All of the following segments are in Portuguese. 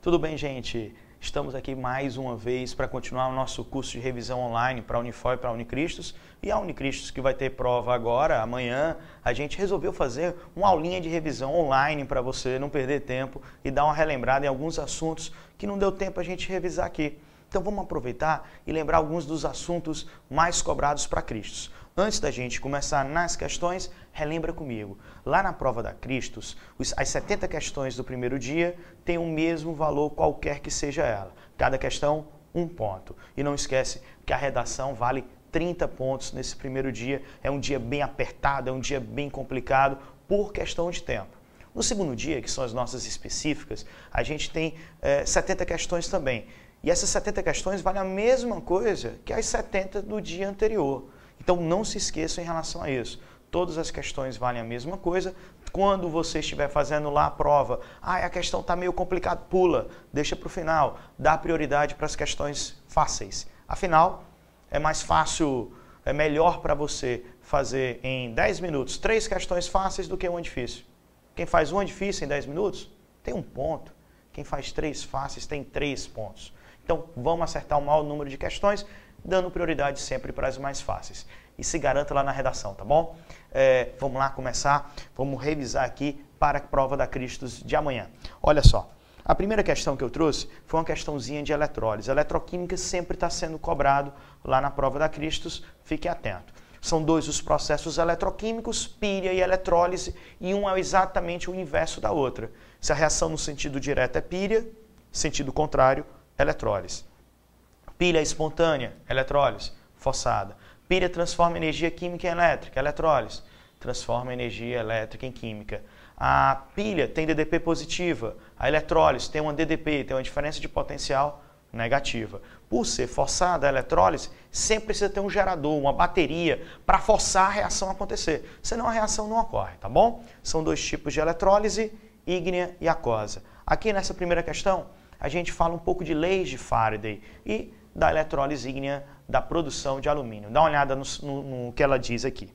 Tudo bem, gente? Estamos aqui mais uma vez para continuar o nosso curso de revisão online para a Unifor e para a Unicristos. E a Unicristos, que vai ter prova agora, amanhã, a gente resolveu fazer uma aulinha de revisão online para você não perder tempo e dar uma relembrada em alguns assuntos que não deu tempo a gente revisar aqui. Então vamos aproveitar e lembrar alguns dos assuntos mais cobrados para Cristos. Antes da gente começar nas questões, relembra comigo. Lá na prova da Cristos, as 70 questões do primeiro dia têm o mesmo valor qualquer que seja ela. Cada questão, 1 ponto. E não esquece que a redação vale 30 pontos nesse primeiro dia. É um dia bem apertado, é um dia bem complicado por questão de tempo. No segundo dia, que são as nossas específicas, a gente tem 70 questões também. E essas 70 questões valem a mesma coisa que as 70 do dia anterior. Então não se esqueçam em relação a isso. Todas as questões valem a mesma coisa. Quando você estiver fazendo lá a prova, a questão está meio complicada, pula, deixa para o final, dá prioridade para as questões fáceis. Afinal, é mais fácil, é melhor para você fazer em 10 minutos 3 questões fáceis do que uma difícil. Quem faz uma difícil em 10 minutos tem 1 ponto. Quem faz 3 fáceis tem 3 pontos. Então vamos acertar o maior número de questões, dando prioridade sempre para as mais fáceis. E se garanta lá na redação, tá bom? Vamos lá começar, vamos revisar aqui para a prova da Cristos de amanhã. Olha só, a primeira questão que eu trouxe foi uma questãozinha de eletrólise. A eletroquímica sempre está sendo cobrado lá na prova da Cristos, fique atento. São 2 os processos eletroquímicos, pilha e eletrólise, e um é exatamente o inverso da outra. Se a reação no sentido direto é pilha, sentido contrário, eletrólise. Pilha espontânea, eletrólise, forçada. Pilha transforma energia química em elétrica, eletrólise, transforma energia elétrica em química. A pilha tem DDP positiva, a eletrólise tem uma DDP, tem uma diferença de potencial negativa. Por ser forçada a eletrólise, sempre precisa ter um gerador, uma bateria, para forçar a reação a acontecer. Senão a reação não ocorre, tá bom? São 2 tipos de eletrólise, ígnea e aquosa. Aqui nessa primeira questão, a gente fala um pouco de leis de Faraday e da eletrólise ígnea da produção de alumínio. Dá uma olhada no que ela diz aqui.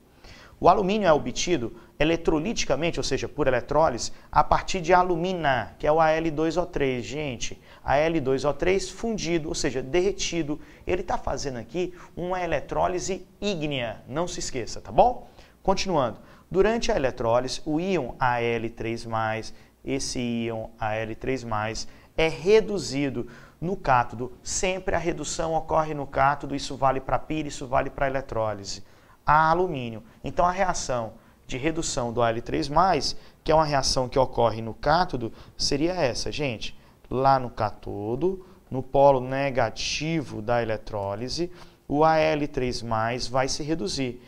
O alumínio é obtido eletroliticamente, ou seja, por eletrólise, a partir de alumina, que é o Al2O3. Gente, Al2O3 fundido, ou seja, derretido. Ele está fazendo aqui uma eletrólise ígnea, não se esqueça, tá bom? Continuando. Durante a eletrólise, o íon Al3+, esse íon Al3+, é reduzido no cátodo. Sempre a redução ocorre no cátodo, isso vale para pilha, isso vale para eletrólise. A alumínio. Então a reação de redução do Al3+, que é uma reação que ocorre no cátodo, seria essa, gente. Lá no cátodo, no polo negativo da eletrólise, o Al3+ vai se reduzir.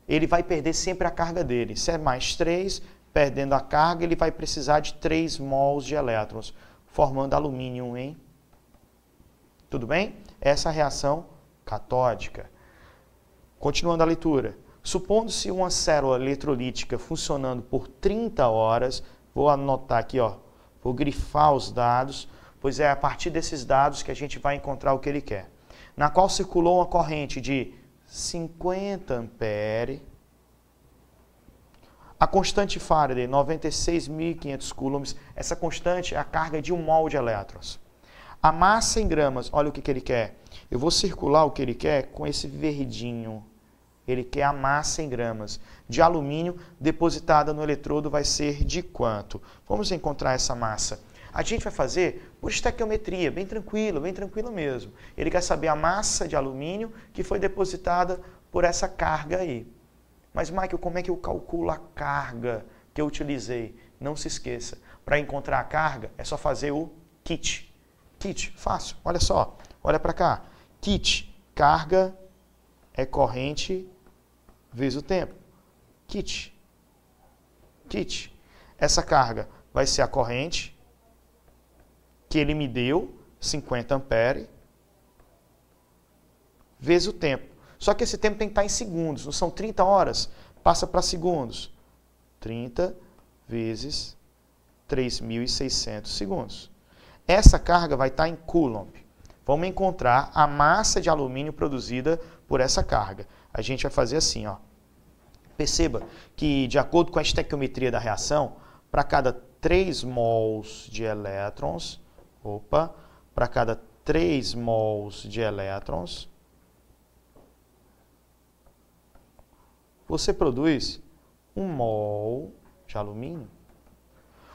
Ele vai perder sempre a carga dele. Se é mais 3, perdendo a carga, ele vai precisar de 3 mols de elétrons, formando alumínio em... Tudo bem? Essa é a reação catódica. Continuando a leitura. Supondo-se uma célula eletrolítica funcionando por 30 horas, vou anotar aqui, ó, vou grifar os dados, pois é a partir desses dados que a gente vai encontrar o que ele quer. Na qual circulou uma corrente de 50 ampere, a constante Faraday, 96.500 coulombs, essa constante é a carga de 1 mol de elétrons. A massa em gramas, olha o que ele quer. Eu vou circular o que ele quer com esse verdinho. Ele quer a massa em gramas de alumínio depositada no eletrodo vai ser de quanto? Vamos encontrar essa massa. A gente vai fazer por estequiometria, bem tranquilo mesmo. Ele quer saber a massa de alumínio que foi depositada por essa carga aí. Mas, Michael, como é que eu calculo a carga que eu utilizei? Não se esqueça, para encontrar a carga é só fazer o kit. Kit, fácil, olha só, olha para cá. Kit, carga é corrente vezes o tempo. Kit. Essa carga vai ser a corrente que ele me deu, 50 ampere, vezes o tempo. Só que esse tempo tem que estar em segundos, não são 30 horas, passa para segundos. 30 vezes 3.600 segundos. Essa carga vai estar em coulomb. Vamos encontrar a massa de alumínio produzida por essa carga. A gente vai fazer assim, ó. Perceba que, de acordo com a estequiometria da reação, para cada 3 mols de elétrons, para cada 3 mols de elétrons, você produz 1 mol de alumínio.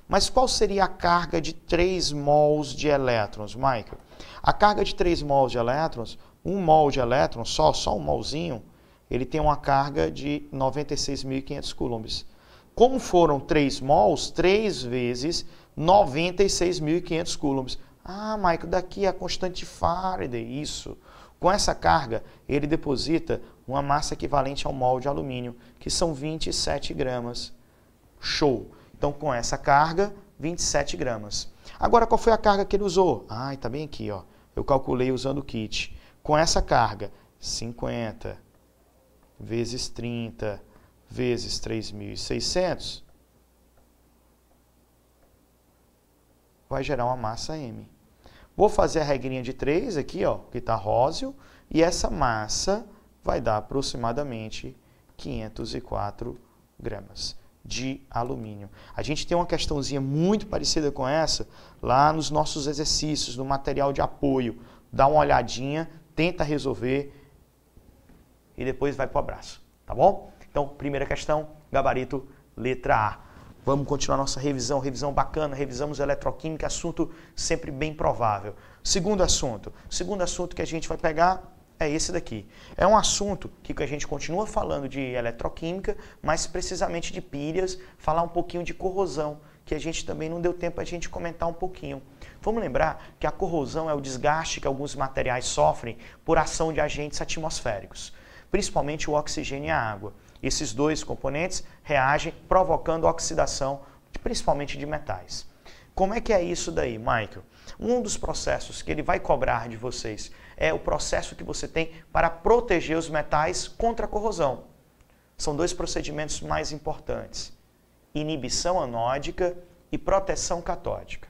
Mas qual seria a carga de 3 mols de elétrons, Michael? A carga de 3 mols de elétrons, 1 mol de elétrons, só um molzinho, ele tem uma carga de 96.500 coulombs. Como foram 3 mols, 3 vezes 96.500 coulombs. Ah, Michael, daqui é a constante de Faraday, isso. Com essa carga, ele deposita uma massa equivalente ao mol de alumínio, que são 27 gramas. Show! Então, com essa carga, 27 gramas. Agora, qual foi a carga que ele usou? Ah, está bem aqui, ó. Eu calculei usando o kit. Com essa carga, 50 vezes 30 vezes 3.600, vai gerar uma massa M. Vou fazer a regrinha de 3 aqui, ó, que está róseo, e essa massa vai dar aproximadamente 504 gramas de alumínio. A gente tem uma questãozinha muito parecida com essa lá nos nossos exercícios, no material de apoio. Dá uma olhadinha, tenta resolver e depois vai para o abraço, tá bom? Então, primeira questão, gabarito, letra A. Vamos continuar nossa revisão bacana, revisamos eletroquímica, assunto sempre bem provável. Segundo assunto que a gente vai pegar é esse daqui. É um assunto que a gente continua falando de eletroquímica, mas precisamente de pilhas, falar um pouquinho de corrosão, que a gente também não deu tempo a gente comentar um pouquinho. Vamos lembrar que a corrosão é o desgaste que alguns materiais sofrem por ação de agentes atmosféricos, principalmente o oxigênio e a água. Esses dois componentes reagem provocando oxidação, principalmente de metais. Como é que é isso daí, Michael? Um dos processos que ele vai cobrar de vocês é o processo que você tem para proteger os metais contra a corrosão. São dois procedimentos mais importantes: inibição anódica e proteção catódica.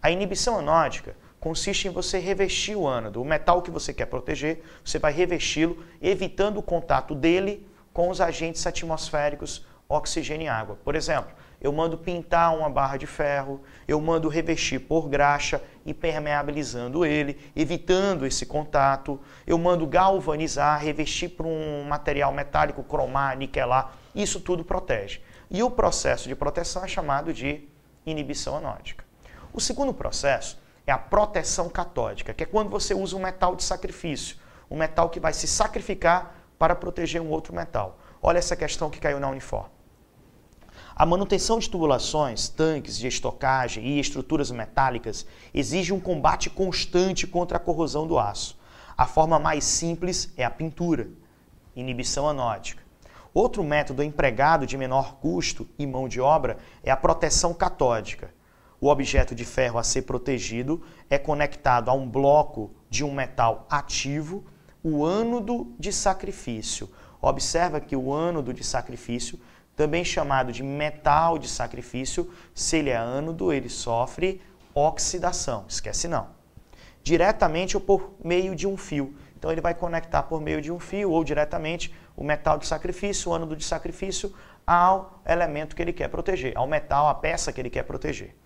A inibição anódica consiste em você revestir o ânodo, o metal que você quer proteger, você vai revesti-lo, evitando o contato dele com os agentes atmosféricos, oxigênio e água. Por exemplo, eu mando pintar uma barra de ferro, eu mando revestir por graxa, impermeabilizando ele, evitando esse contato. Eu mando galvanizar, revestir por um material metálico, cromar, niquelar. Isso tudo protege. E o processo de proteção é chamado de inibição anódica. O segundo processo é a proteção catódica, que é quando você usa um metal de sacrifício, um metal que vai se sacrificar para proteger um outro metal. Olha essa questão que caiu na Unifor. A manutenção de tubulações, tanques de estocagem e estruturas metálicas exige um combate constante contra a corrosão do aço. A forma mais simples é a pintura, inibição anódica. Outro método empregado de menor custo e mão de obra é a proteção catódica. O objeto de ferro a ser protegido é conectado a um bloco de um metal ativo, o ânodo de sacrifício. Observa que o ânodo de sacrifício, também chamado de metal de sacrifício, se ele é ânodo, ele sofre oxidação. Esquece não. Diretamente ou por meio de um fio. Então ele vai conectar por meio de um fio ou diretamente o metal de sacrifício, o ânodo de sacrifício, ao elemento que ele quer proteger, ao metal, à peça que ele quer proteger.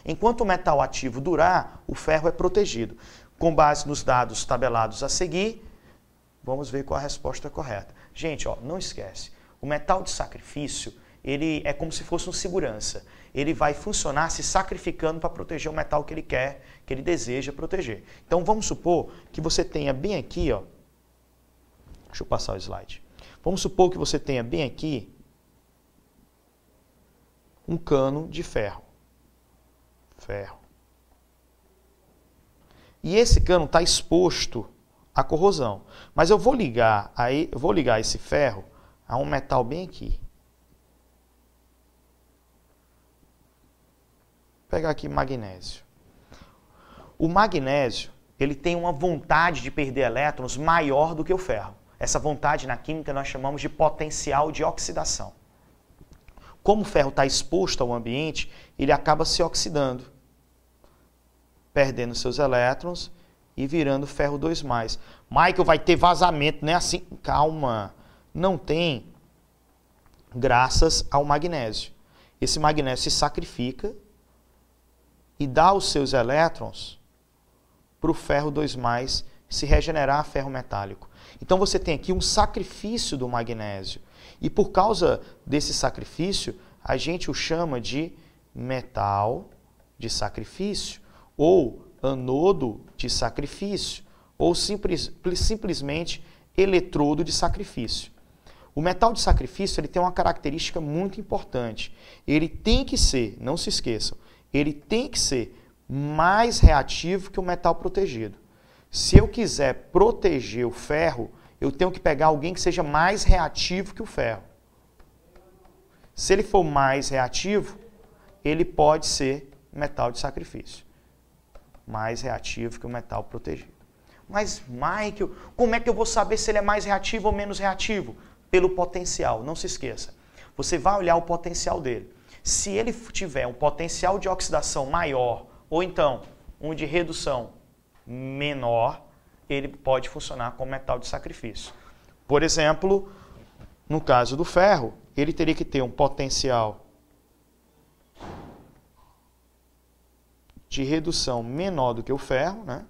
Enquanto o metal ativo durar, o ferro é protegido. Com base nos dados tabelados a seguir, vamos ver qual a resposta correta. Gente, ó, não esquece. O metal de sacrifício, ele é como se fosse um segurança. Ele vai funcionar se sacrificando para proteger o metal que ele quer, que ele deseja proteger. Então, vamos supor que você tenha bem aqui, ó. Deixa eu passar o slide. Vamos supor que você tenha bem aqui um cano de ferro. E esse cano está exposto à corrosão. Mas eu vou ligar esse ferro a um metal bem aqui. Vou pegar aqui magnésio. O magnésio, ele tem uma vontade de perder elétrons maior do que o ferro. Essa vontade na química nós chamamos de potencial de oxidação. Como o ferro está exposto ao ambiente, ele acaba se oxidando, perdendo seus elétrons e virando ferro 2+. Michael, vai ter vazamento, não é assim? Calma. Não tem, graças ao magnésio. Esse magnésio se sacrifica e dá os seus elétrons para o ferro 2+, se regenerar a ferro metálico. Então você tem aqui um sacrifício do magnésio. E por causa desse sacrifício, a gente o chama de metal de sacrifício, ou anodo de sacrifício, ou simplesmente eletrodo de sacrifício. O metal de sacrifício ele tem uma característica muito importante. Ele tem que ser, não se esqueçam, ele tem que ser mais reativo que o metal protegido. Se eu quiser proteger o ferro, eu tenho que pegar alguém que seja mais reativo que o ferro. Se ele for mais reativo, ele pode ser metal de sacrifício. Mais reativo que o metal protegido. Mas, Michael, como é que eu vou saber se ele é mais reativo ou menos reativo? Pelo potencial, não se esqueça. Você vai olhar o potencial dele. Se ele tiver um potencial de oxidação maior, ou então um de redução menor, ele pode funcionar como metal de sacrifício. Por exemplo, no caso do ferro, ele teria que ter um potencial de redução menor do que o ferro, né,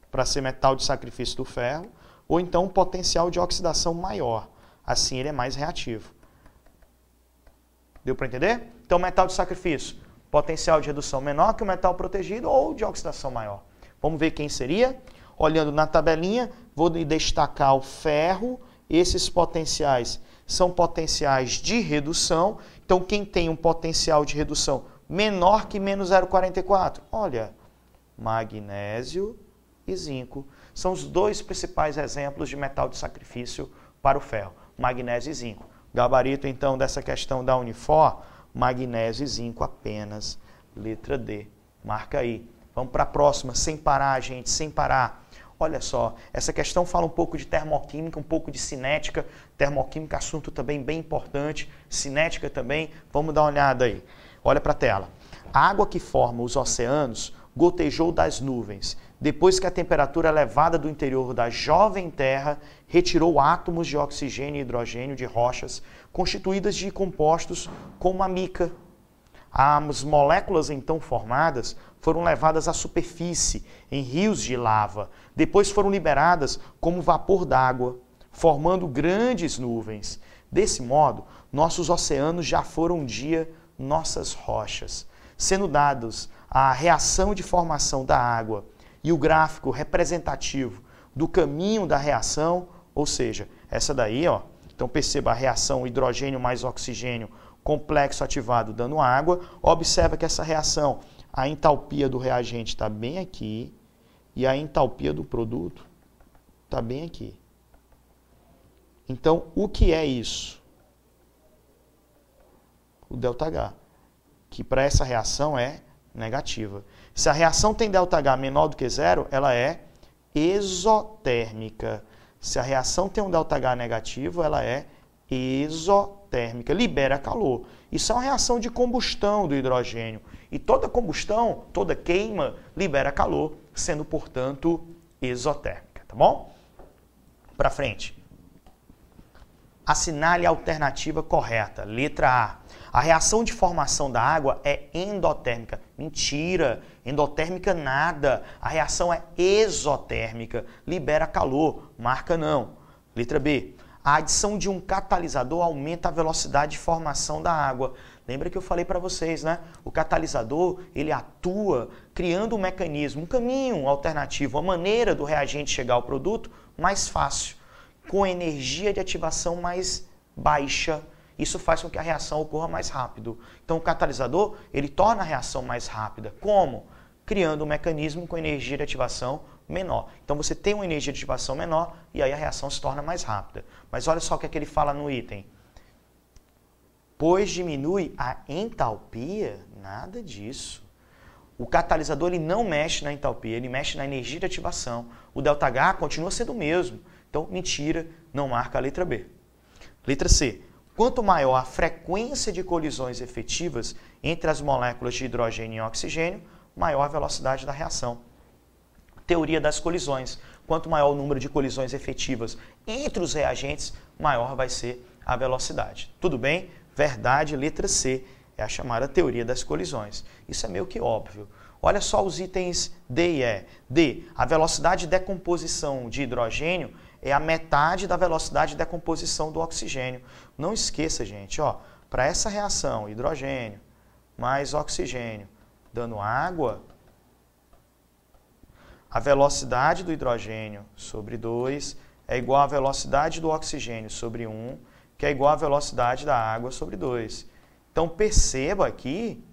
para ser metal de sacrifício do ferro, ou então um potencial de oxidação maior. Assim ele é mais reativo. Deu para entender? Então, metal de sacrifício, potencial de redução menor que o metal protegido ou de oxidação maior. Vamos ver quem seria? Olhando na tabelinha, vou destacar o ferro. Esses potenciais são potenciais de redução. Então, quem tem um potencial de redução menor que menos 0,44? Olha, magnésio e zinco. São os dois principais exemplos de metal de sacrifício para o ferro, magnésio e zinco. Gabarito, então, dessa questão da Unifor, magnésio e zinco apenas. Letra D. Marca aí. Vamos para a próxima, sem parar, gente, sem parar. Olha só, essa questão fala um pouco de termoquímica, um pouco de cinética. Termoquímica, assunto também bem importante. Cinética também. Vamos dar uma olhada aí. Olha para a tela. A água que forma os oceanos gotejou das nuvens, depois que a temperatura elevada do interior da jovem Terra retirou átomos de oxigênio e hidrogênio de rochas constituídas de compostos como a mica. As moléculas então formadas foram levadas à superfície em rios de lava, depois foram liberadas como vapor d'água, formando grandes nuvens. Desse modo, nossos oceanos já foram um dia nossas rochas, sendo dados a reação de formação da água e o gráfico representativo do caminho da reação, ou seja, essa daí, ó. Então perceba a reação hidrogênio mais oxigênio complexo ativado dando água. Observa que essa reação, a entalpia do reagente está bem aqui e a entalpia do produto está bem aqui. Então, o que é isso? O ΔH, que para essa reação é negativa. Se a reação tem ΔH menor do que zero, ela é exotérmica. Se a reação tem um ΔH negativo, ela é exotérmica, libera calor. Isso é uma reação de combustão do hidrogênio. E toda combustão, toda queima, libera calor, sendo, portanto, exotérmica. Tá bom? Para frente. Assinale a alternativa correta. Letra A. A reação de formação da água é endotérmica. Mentira! Endotérmica nada. A reação é exotérmica. Libera calor. Marca não. Letra B. A adição de um catalisador aumenta a velocidade de formação da água. Lembra que eu falei para vocês, né? O catalisador, ele atua criando um mecanismo, um caminho alternativo, uma maneira do reagente chegar ao produto mais fácil, com energia de ativação mais baixa. Isso faz com que a reação ocorra mais rápido. Então, o catalisador, ele torna a reação mais rápida. Como? Criando um mecanismo com energia de ativação menor. Então, você tem uma energia de ativação menor e aí a reação se torna mais rápida. Mas olha só o que é que ele fala no item. Pois diminui a entalpia? Nada disso. O catalisador ele não mexe na entalpia, ele mexe na energia de ativação. O ΔH continua sendo o mesmo. Então, mentira, não marca a letra B. Letra C. Quanto maior a frequência de colisões efetivas entre as moléculas de hidrogênio e oxigênio, maior a velocidade da reação. Teoria das colisões. Quanto maior o número de colisões efetivas entre os reagentes, maior vai ser a velocidade. Tudo bem? Verdade, letra C. É a chamada teoria das colisões. Isso é meio que óbvio. Olha só os itens D e E. D, a velocidade de decomposição de hidrogênio é a metade da velocidade de decomposição do oxigênio. Não esqueça, gente, ó, para essa reação, hidrogênio mais oxigênio dando água, a velocidade do hidrogênio sobre 2 é igual à velocidade do oxigênio sobre 1, que é igual à velocidade da água sobre 2. Então, perceba aqui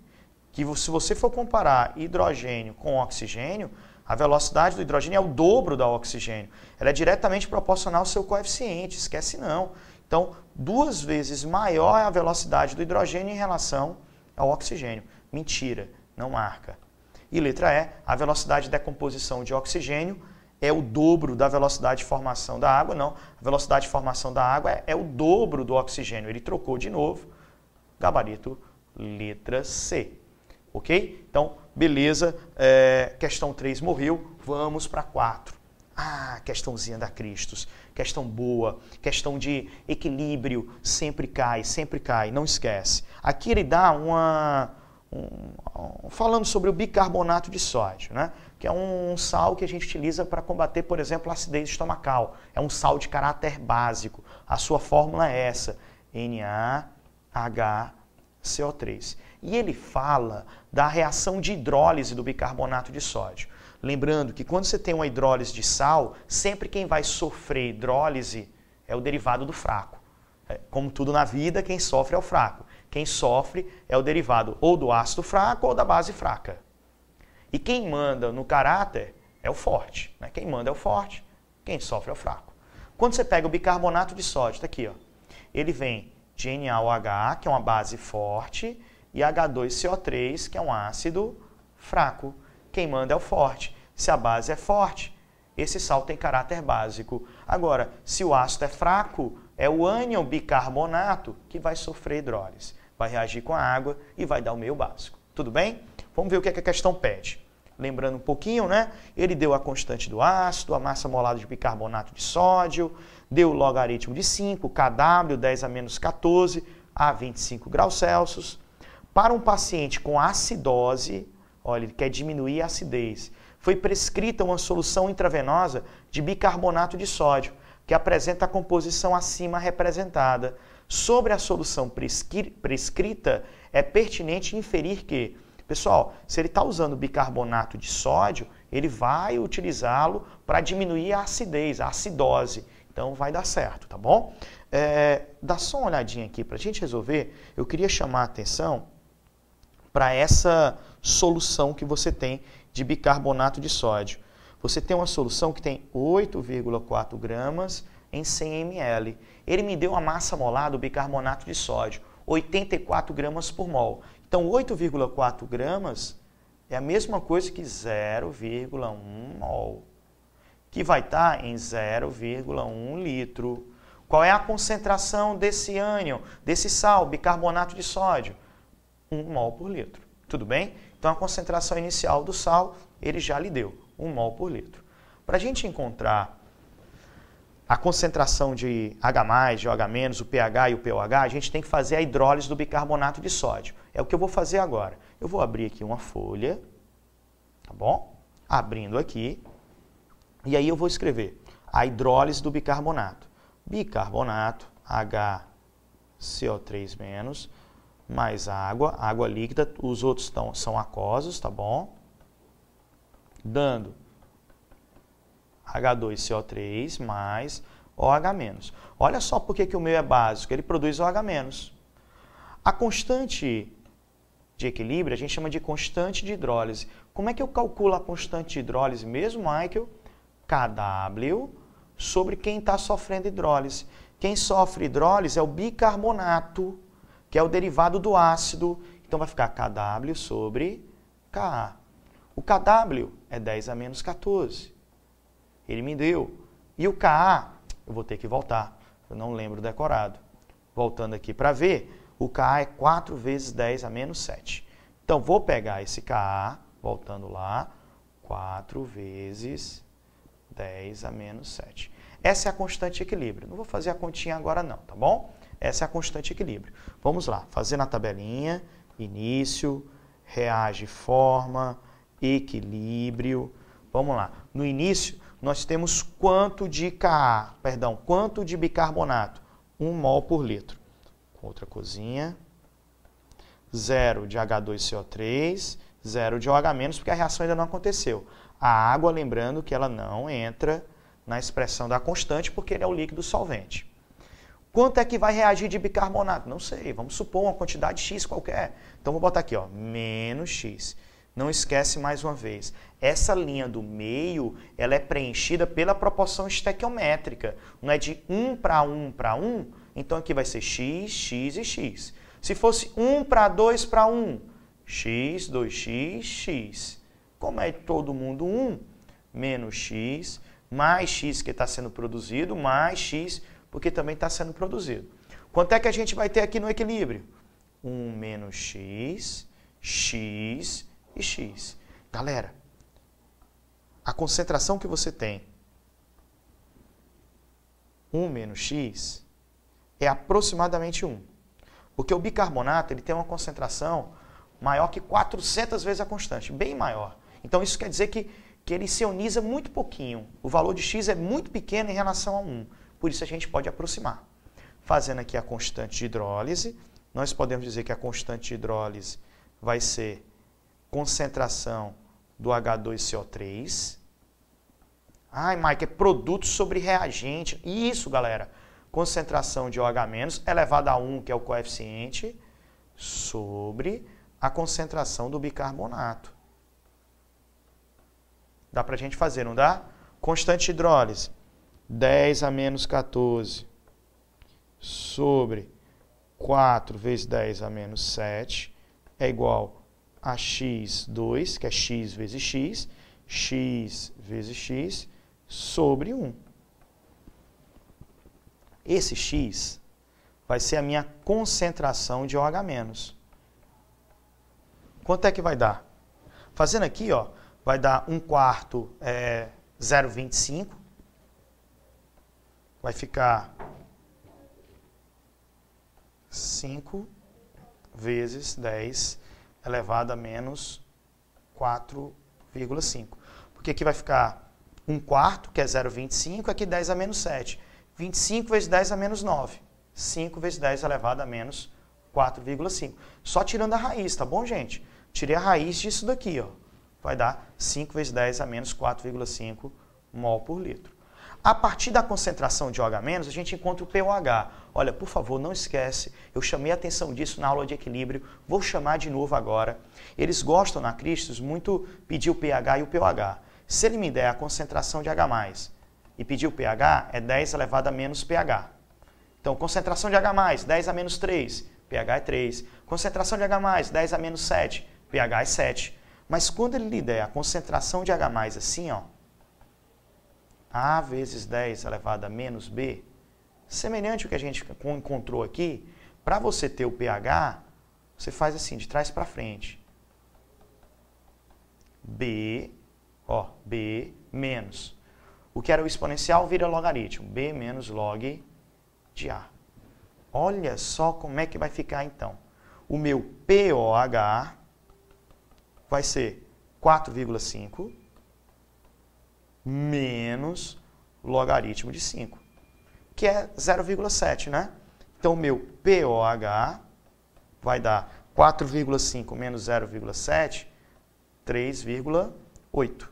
que se você for comparar hidrogênio com oxigênio, a velocidade do hidrogênio é o dobro da oxigênio. Ela é diretamente proporcional ao seu coeficiente, esquece não. Então, 2 vezes maior é a velocidade do hidrogênio em relação ao oxigênio. Mentira, não marca. E letra E, a velocidade de decomposição de oxigênio é o dobro da velocidade de formação da água. Não, a velocidade de formação da água é o dobro do oxigênio. Ele trocou de novo. Gabarito, letra C. Ok? Então, beleza. Questão 3 morreu. Vamos para 4. Ah, questãozinha da Cristos. Questão boa. Questão de equilíbrio. Sempre cai, sempre cai. Não esquece. Aqui ele dá falando sobre o bicarbonato de sódio, né? Que é um sal que a gente utiliza para combater, por exemplo, a acidez estomacal. É um sal de caráter básico. A sua fórmula é essa, NaHCO3. E ele fala da reação de hidrólise do bicarbonato de sódio. Lembrando que quando você tem uma hidrólise de sal, sempre quem vai sofrer hidrólise é o derivado do fraco. Como tudo na vida, quem sofre é o fraco. Quem sofre é o derivado ou do ácido fraco ou da base fraca. E quem manda no caráter é o forte. Né? Quem manda é o forte, quem sofre é o fraco. Quando você pega o bicarbonato de sódio, está aqui, ó, ele vem de NaOH, que é uma base forte, e H2CO3, que é um ácido fraco. Quem manda é o forte. Se a base é forte, esse sal tem caráter básico. Agora, se o ácido é fraco, é o ânion bicarbonato que vai sofrer hidrólise. Vai reagir com a água e vai dar o meio básico. Tudo bem? Vamos ver o que a questão pede. Lembrando um pouquinho, né? Ele deu a constante do ácido, a massa molar de bicarbonato de sódio, deu o logaritmo de 5, Kw, 10 a menos 14, a 25 graus Celsius. Para um paciente com acidose, olha, ele quer diminuir a acidez, foi prescrita uma solução intravenosa de bicarbonato de sódio, que apresenta a composição acima representada. Sobre a solução prescrita, é pertinente inferir que, pessoal, se ele está usando bicarbonato de sódio, ele vai utilizá-lo para diminuir a acidez, a acidose. Então vai dar certo, tá bom? Dá só uma olhadinha aqui para a gente resolver. Eu queria chamar a atenção para essa solução que você tem de bicarbonato de sódio. Você tem uma solução que tem 8,4 gramas em 100 ml. Ele me deu a massa molar do bicarbonato de sódio, 84 gramas por mol. Então, 8,4 gramas é a mesma coisa que 0,1 mol, que vai estar em 0,1 litro. Qual é a concentração desse ânion, desse sal, bicarbonato de sódio? 1 mol por litro. Tudo bem? Então, a concentração inicial do sal, ele já lhe deu, 1 mol por litro. Para a gente encontrar a concentração de H+, de OH-, o pH e o pOH, a gente tem que fazer a hidrólise do bicarbonato de sódio. É o que eu vou fazer agora. Eu vou abrir aqui uma folha, tá bom? Abrindo aqui, e aí eu vou escrever a hidrólise do bicarbonato. Bicarbonato, HCO3- mais água líquida, os outros são aquosos, tá bom? Dando H2CO3 mais OH-. Olha só por que o meu é básico, ele produz OH-. A constante de equilíbrio a gente chama de constante de hidrólise. Como é que eu calculo a constante de hidrólise mesmo, Michael? Kw sobre quem está sofrendo hidrólise. Quem sofre hidrólise é o bicarbonato, que é o derivado do ácido. Então vai ficar Kw sobre Ka. O Kw é 10 a menos 14. Ele me deu. E o Ka, eu vou ter que voltar. Eu não lembro decorado. Voltando aqui para ver, o Ka é 4 vezes 10 a menos 7. Então vou pegar esse Ka, voltando lá, 4 vezes 10 a menos 7. Essa é a constante de equilíbrio. Não vou fazer a continha agora não, tá bom? Essa é a constante de equilíbrio. Vamos lá, fazer na tabelinha, início, reage, forma, equilíbrio. Vamos lá. No início, nós temos quanto de quanto de bicarbonato? 1 mol por litro. Outra coisinha. 0 de H2CO3, 0 de OH-, porque a reação ainda não aconteceu. A água, lembrando que ela não entra na expressão da constante, porque ele é o líquido solvente. Quanto é que vai reagir de bicarbonato? Não sei, vamos supor uma quantidade X qualquer. Então, vou botar aqui, ó, menos X. Não esquece mais uma vez, essa linha do meio, ela é preenchida pela proporção estequiométrica. Não é de 1 para 1 para 1, então aqui vai ser X, X e X. Se fosse 1 para 2 para 1, X, 2x, X. Como é todo mundo 1, menos X, mais X que está sendo produzido, mais X porque também está sendo produzido. Quanto é que a gente vai ter aqui no equilíbrio? 1 menos X, X e X. Galera, a concentração que você tem, 1 menos X, é aproximadamente 1. Porque o bicarbonato ele tem uma concentração maior que 400 vezes a constante, bem maior. Então isso quer dizer que ele se ioniza muito pouquinho. O valor de X é muito pequeno em relação a 1. Por isso a gente pode aproximar. Fazendo aqui a constante de hidrólise, nós podemos dizer que a constante de hidrólise vai ser concentração do H2CO3. Ai, Mike, é produto sobre reagente. Isso, galera. Concentração de OH- elevado a 1, que é o coeficiente, sobre a concentração do bicarbonato. Dá para a gente fazer, não dá? Constante de hidrólise, 10 a menos 14, sobre 4 vezes 10 a menos 7, é igual a x2, que é x vezes x, x vezes x, sobre 1. Esse x vai ser a minha concentração de OH-. Quanto é que vai dar? Fazendo aqui, ó, vai dar 1/4 0,25. Vai ficar 5 vezes 10 elevado a menos 4,5. Porque aqui vai ficar 1/4, que é 0,25, aqui 10 a menos 7. 25 vezes 10 a menos 9. 5 vezes 10 elevado a menos 4,5. Só tirando a raiz, tá bom, gente? Tirei a raiz disso daqui, ó. Vai dar 5 vezes 10 a menos 4,5 mol por litro. A partir da concentração de OH-, a gente encontra o pOH. Olha, por favor, não esquece, eu chamei a atenção disso na aula de equilíbrio, vou chamar de novo agora. Eles gostam na Cristos muito pedir o pH e o pOH. Se ele me der a concentração de H+, e pedir o pH, é 10 elevado a menos pH. Então, concentração de H+, 10 a menos 3, pH é 3. Concentração de H+, 10 a menos 7, pH é 7. Mas quando ele lhe der a concentração de H+, assim, ó, A vezes 10 elevado a menos B, semelhante ao que a gente encontrou aqui, para você ter o pH, você faz assim, de trás para frente. B, ó, B menos. O que era o exponencial vira logaritmo. B menos log de A. Olha só como é que vai ficar então. O meu pOH vai ser 4,5 menos logaritmo de 5, que é 0,7, né? Então, o meu pOH vai dar 4,5 menos 0,7, 3,8.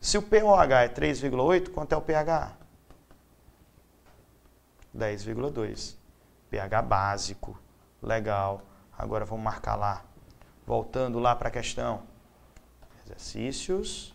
Se o pOH é 3,8, quanto é o pH? 10,2. pH básico. Legal. Agora vamos marcar lá. Voltando lá para a questão. Exercícios.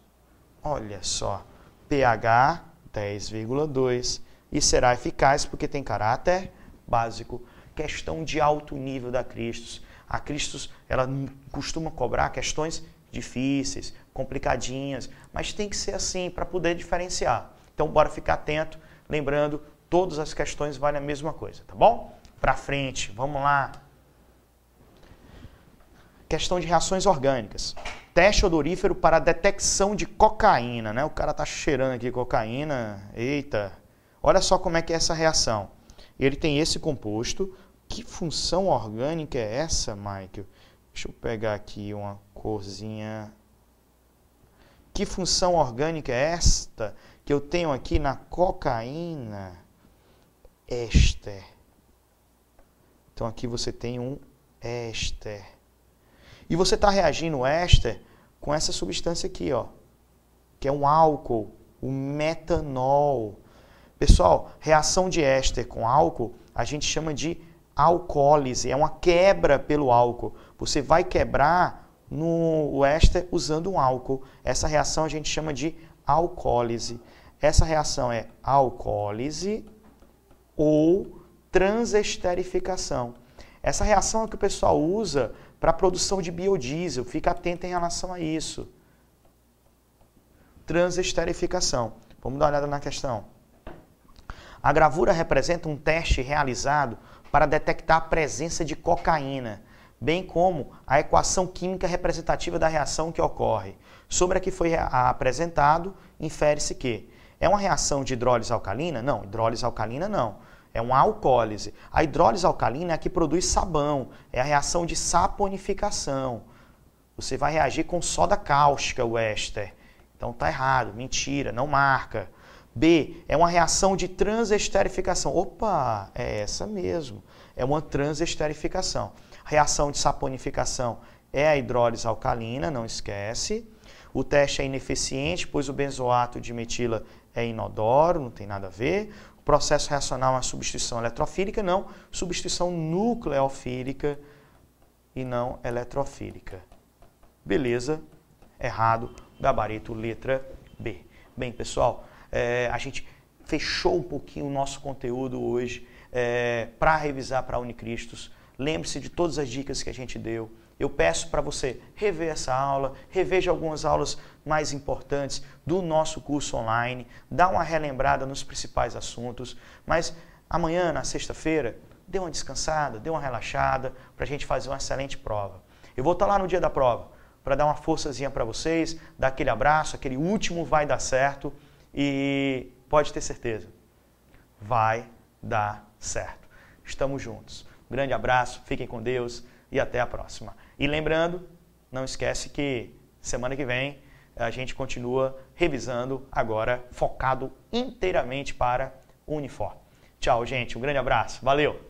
Olha só. pH 10,2. E será eficaz porque tem caráter básico. Questão de alto nível da Cristos. A Cristos, ela costuma cobrar questões difíceis, complicadinhas, mas tem que ser assim para poder diferenciar. Então, bora ficar atento, lembrando, todas as questões valem a mesma coisa, tá bom? Para frente, vamos lá. Questão de reações orgânicas. Teste odorífero para detecção de cocaína, né? O cara tá cheirando aqui cocaína, eita. Olha só como é que é essa reação. Ele tem esse composto. Que função orgânica é essa, Michael? Deixa eu pegar aqui uma corzinha Que função orgânica é esta que eu tenho aqui na cocaína? Éster. Então aqui você tem um éster. E você está reagindo o éster com essa substância aqui, ó, que é um álcool, o metanol. Pessoal, reação de éster com álcool a gente chama de alcoólise, é uma quebra pelo álcool. Você vai quebrar o éster usando um álcool. Essa reação a gente chama de alcoólise. Essa reação é alcoólise ou transesterificação. Essa reação é que o pessoal usa para a produção de biodiesel. Fica atento em relação a isso. Transesterificação. Vamos dar uma olhada na questão. A gravura representa um teste realizado para detectar a presença de cocaína, bem como a equação química representativa da reação que ocorre. Sobre a que foi apresentado, infere-se que é uma reação de hidrólise alcalina? Não, hidrólise alcalina não. É uma alcoólise. A hidrólise alcalina é a que produz sabão, é a reação de saponificação. Você vai reagir com soda cáustica, o éster. Então tá errado, mentira, não marca. B, é uma reação de transesterificação. Opa, é essa mesmo. É uma transesterificação. Reação de saponificação é a hidrólise alcalina, não esquece. O teste é ineficiente, pois o benzoato de metila é inodoro, não tem nada a ver. O processo reacional é uma substituição eletrofílica, não. Substituição nucleofílica e não eletrofílica. Beleza, errado, gabarito, letra B. Bem, pessoal, a gente fechou um pouquinho o nosso conteúdo hoje para revisar para a Unicristos. Lembre-se de todas as dicas que a gente deu. Eu peço para você rever essa aula, reveja algumas aulas mais importantes do nosso curso online, dá uma relembrada nos principais assuntos, mas amanhã, na sexta-feira, dê uma descansada, dê uma relaxada para a gente fazer uma excelente prova. Eu vou estar lá no dia da prova para dar uma forçazinha para vocês, dar aquele abraço, aquele último vai dar certo e pode ter certeza, vai dar certo. Estamos juntos. Um grande abraço, fiquem com Deus e até a próxima. E lembrando, não esquece que semana que vem a gente continua revisando, agora focado inteiramente para o Unifor. Tchau, gente. Um grande abraço. Valeu!